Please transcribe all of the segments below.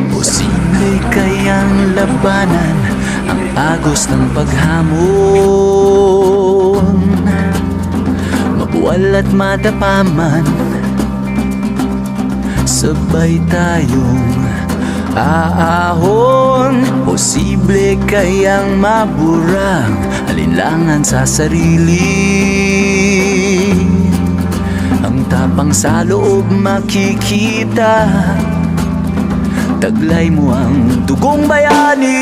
Posible kayang labanan ang agos ng paghamon, mabuwal at madapaman, sabay tayong aahon. Posible kayang maburang alinlangan sa sarili, ang tapang sa loob makikita, taglay mo ang dugong bayani.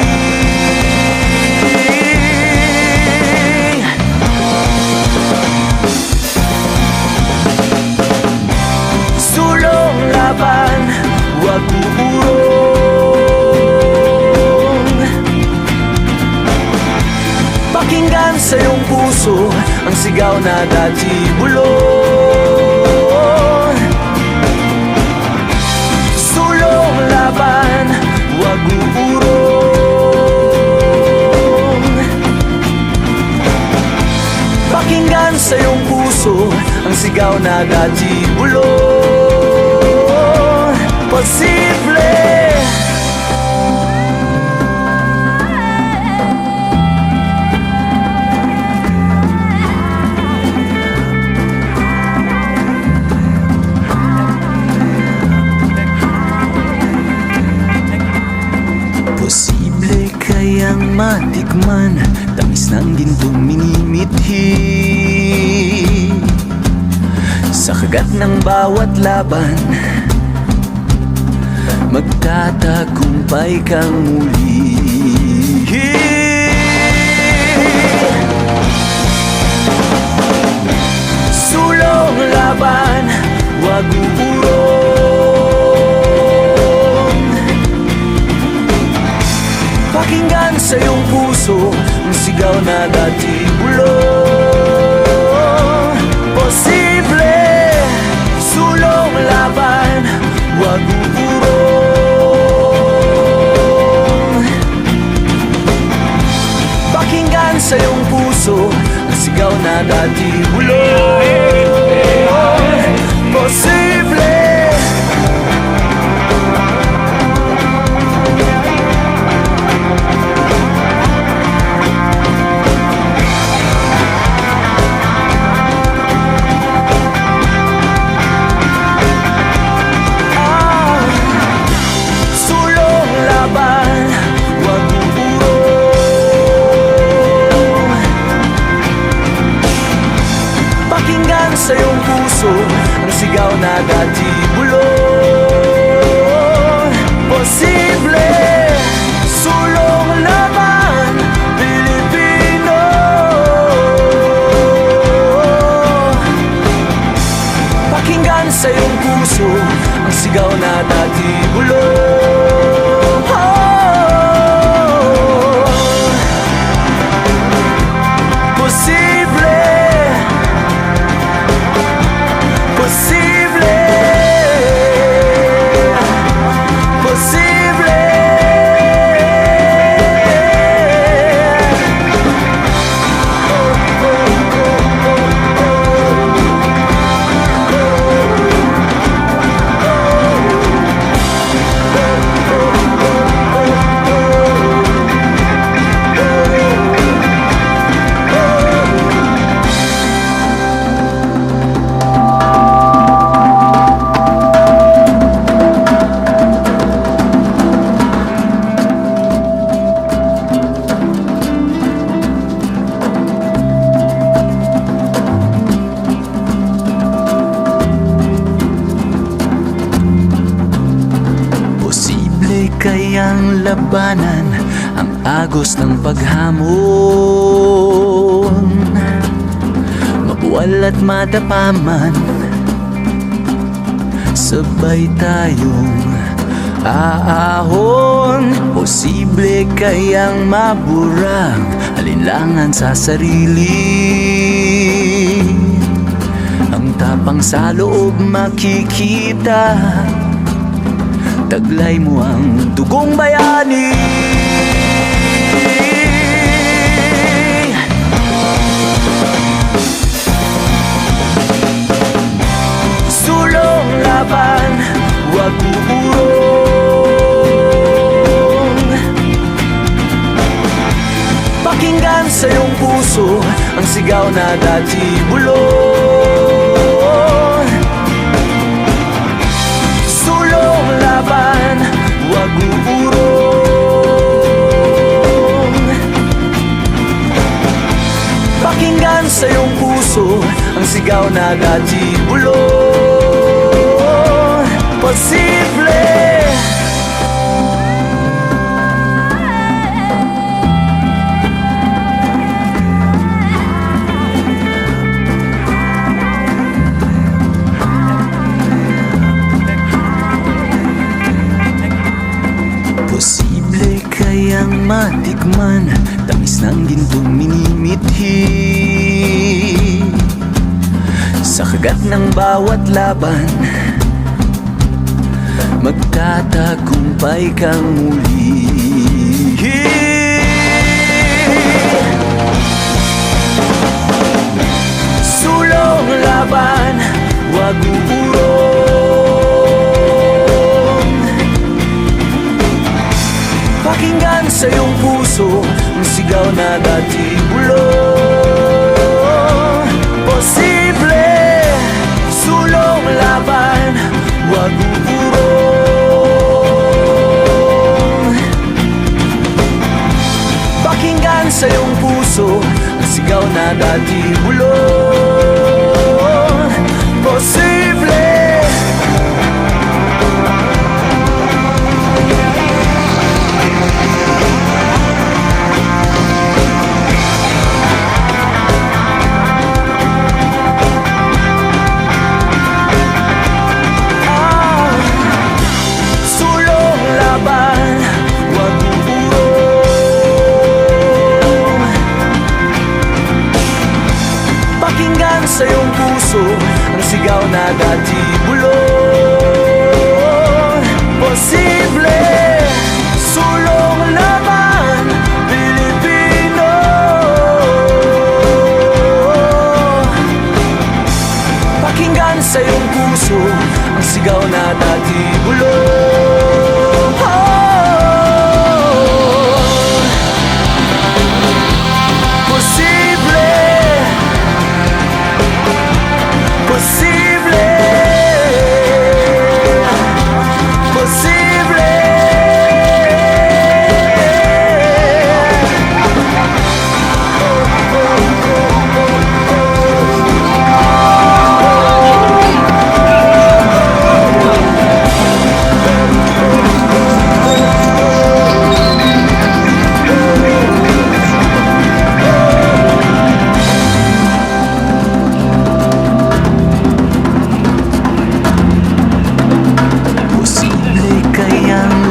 Sulong laban, huwag uurong. Pakinggan sa iyong puso ang sigaw na dati bulong. Sulong laban, huwag uurong. Pakinggan sa iyong puso ang sigaw na dati bulong. Posible. Posible kayang matikman tamis ng gintong minimithi, sa kagat ng bawat laban magtatagumpay kang muli. Sulong laban, huwag uurong. Pakinggan sa iyong puso ang sigaw na dati bulong. Posible. Sulong laban, huwag uurong. Pakinggan sa iyong puso ang sigaw na dati bulong. Posible. Sa iyong puso ang sigaw na dati bulong. Posible. Sulong laban, Pilipino. Pakinggan sa iyong puso ang sigaw na dati bulong. Posible. Posible. Posible. Kayang labanan ang agos ng paghamon, mabuwal at madapaman, sabay tayong aahon. Posible kayang maburang alinlangan sa sarili, ang tapang sa loob makikita, taglay mo ang dugong bayani. Sulong laban, huwag uurong. Pakinggan sa iyong puso ang sigaw na dati bulong. Sulong laban, huwag uurong. Pakinggan sa iyong puso ang sigaw na dati bulong. Posible. Posible kayang matikman tamis ng gintong minimithi. Sa kagat ng bawat laban, magtatagumpay kang muli. Sulong laban, huwag uurong. Pakinggan sa iyong puso ang sigaw na dati bulong. Posible. Sulong laban, huwag uurong. Pakinggan sa iyong puso ang sigaw na dati bulong. Posible. Sa iyong puso ang sigaw na dati bulong. Posible. Sulong laban, Pilipino. Pakinggan sa iyong puso ang sigaw na dati bulong. Posible. Posible. Posible.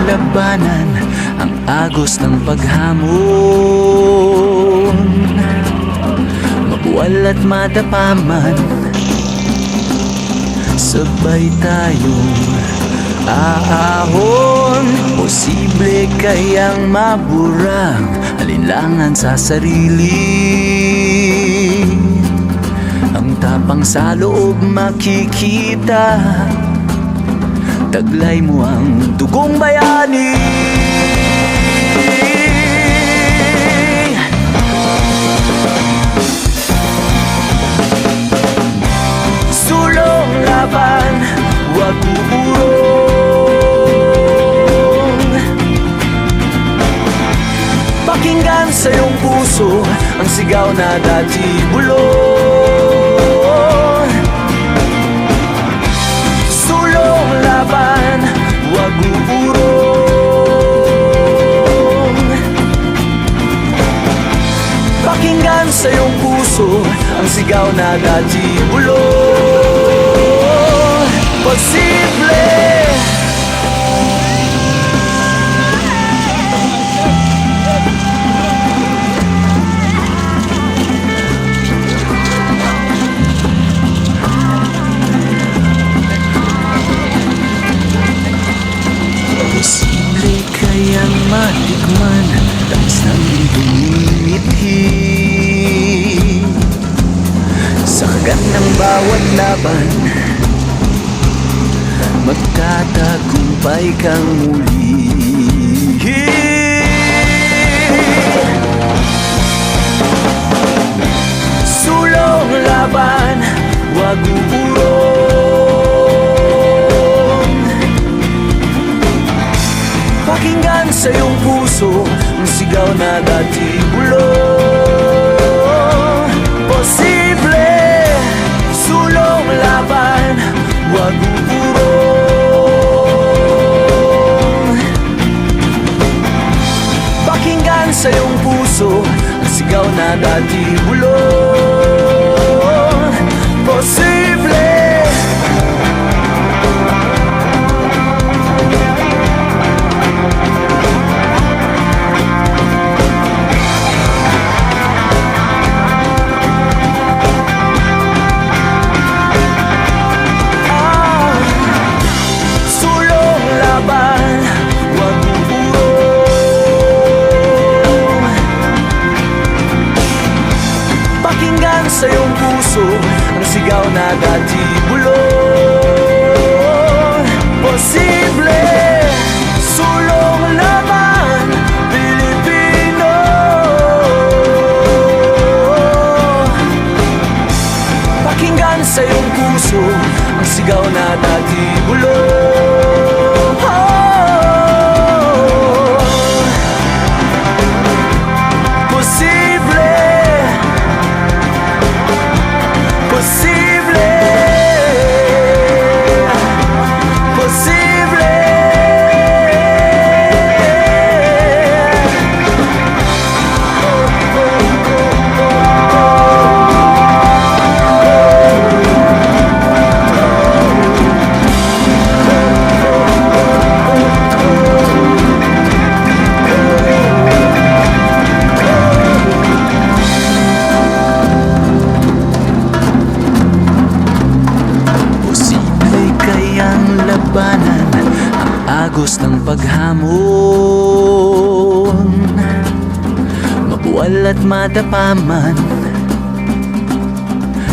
Labanan ang agos ng paghamon, mabuwal at matapaman, sabay tayong aahon. Posible kayang maburang alinlangan sa sarili, ang tapang sa loob makikita, taglay mo ang dugong bayani. Sulong laban, huwag uurong. Pakinggan sa iyong puso ang sigaw na dati bulong. Sulong laban, huwag uurong. Pakinggan sa iyong puso ang sigaw na dati bulong. Posible. Posible kayang matikman tamis ng gintong minimithi. Sa kagat ng bawat laban, magtatagumpay kang muli. Sulong laban, wag uurong. Pakinggan sa iyong puso ang sigaw na dati bulong. Posible, sulong laban, wag uurong. Pakinggan sa iyong puso ang sigaw na dati bulong. Posible. Sa iyong puso ang sigaw na dati bulong. Posible, sulong laban, Pilipino. Pakinggan sa iyong puso ang sigaw na dati bulong. Posible. Posible, posible. Labanan ang agos ng paghamon, mabuwal at matapaman,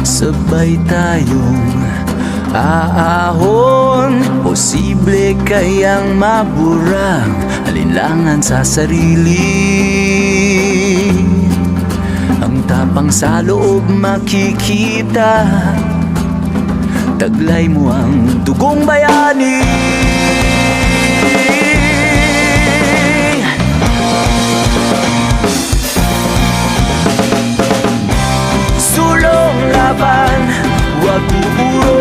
sabay tayong aahon. Posible kayang maburang alinlangan sa sarili, ang tapang sa loob makikita, taglay mo ang dugong bayani. Sulong laban, wag uurong.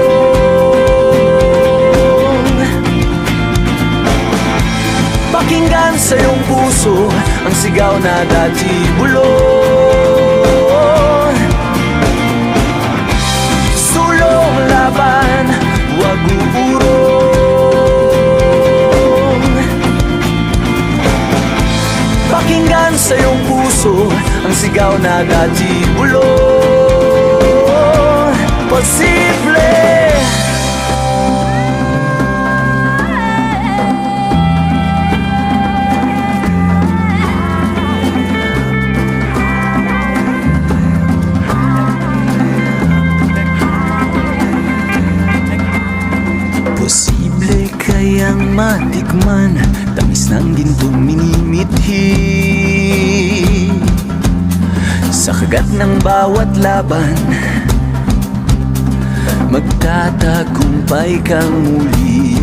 Pakinggan sa iyong puso ang sigaw na dati bulong. Sulong laban, wag uurong. Pakinggan sa iyong puso ang sigaw na dati bulong. Posible. Posible kayang matikman tamis ng gintong minimithi, sa kagat ng bawat laban magtatagumpay kang muli.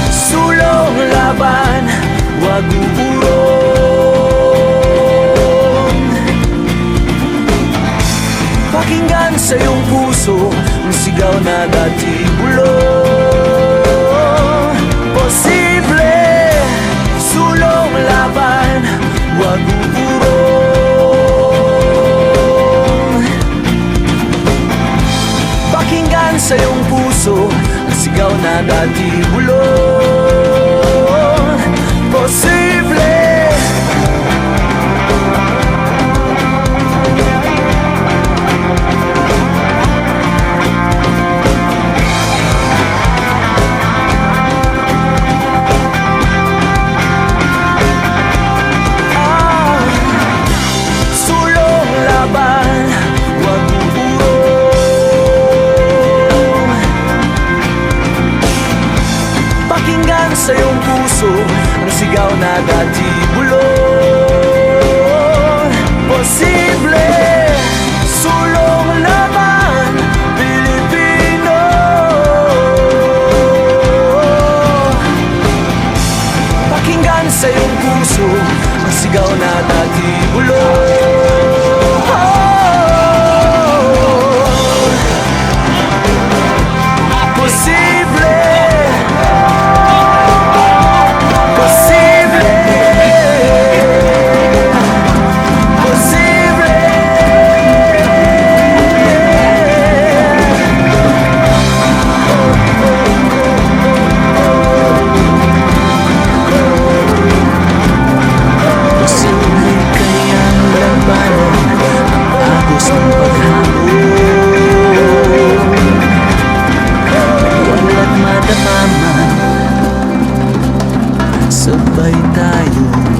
Sulong laban, wag uurong. Pakinggan sa iyong puso ang sigaw na dati bulong. Posible, sulong laban, wag uurong. Pakinggan sa iyong puso ang sigaw na dati bulong. Posible. Sulong laban, wag sigaw na dati bulong. Posible, sulong laban, Pilipino. Pakinggan sa iyong puso ang sigaw na dati bulong. Posible, posible, posible. Posible kayang labanan ang agos ng paghamon. Walang madamaman, sabay tayong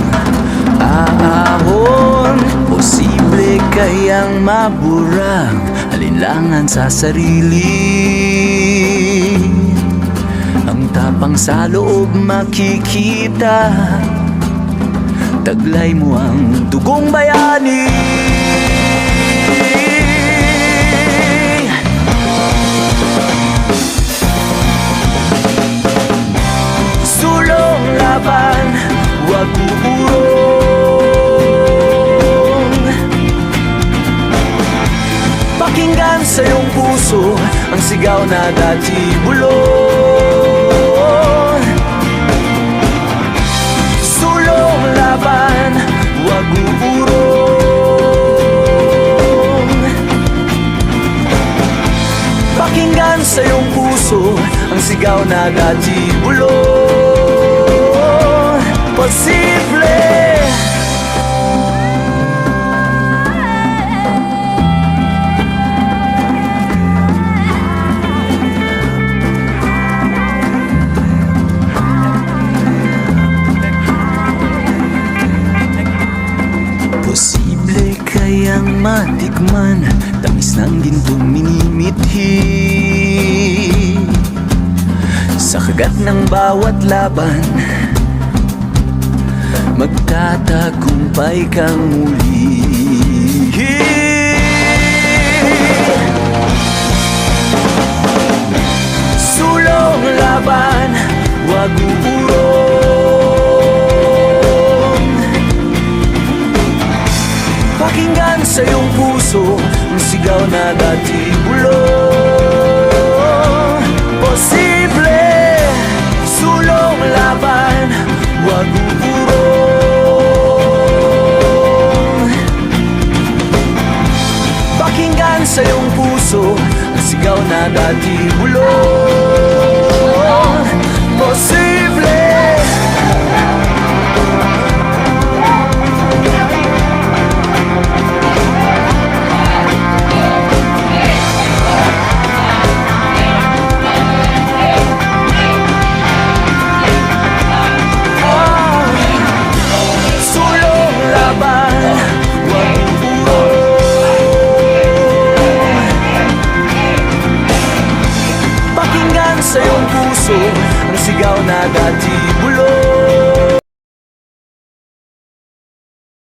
aahon. Posible kayang maburang alinlangan sa sarili. Ang tapang sa loob makikita, taglay mo ang dugong bayani. Sulong laban, huwag uurong. Pakinggan sa iyong puso ang sigaw na dati bulong. Sulong laban, huwag uurong. Pakinggan sa iyong puso ang sigaw na dati bulong. Posible, posible kayang matikman tamis ng gintong minimithi. Sa kagat ng bawat laban, magtatagumpay kang muli. Sulong laban, huwag uurong. Pakinggan sa iyong puso ang sigaw na dati bulong. Posible, sulong laban, huwag uurong. Pakinggan sa iyong puso ang sigaw na dati bulong. Posible, sa iyong puso ang sigaw na dati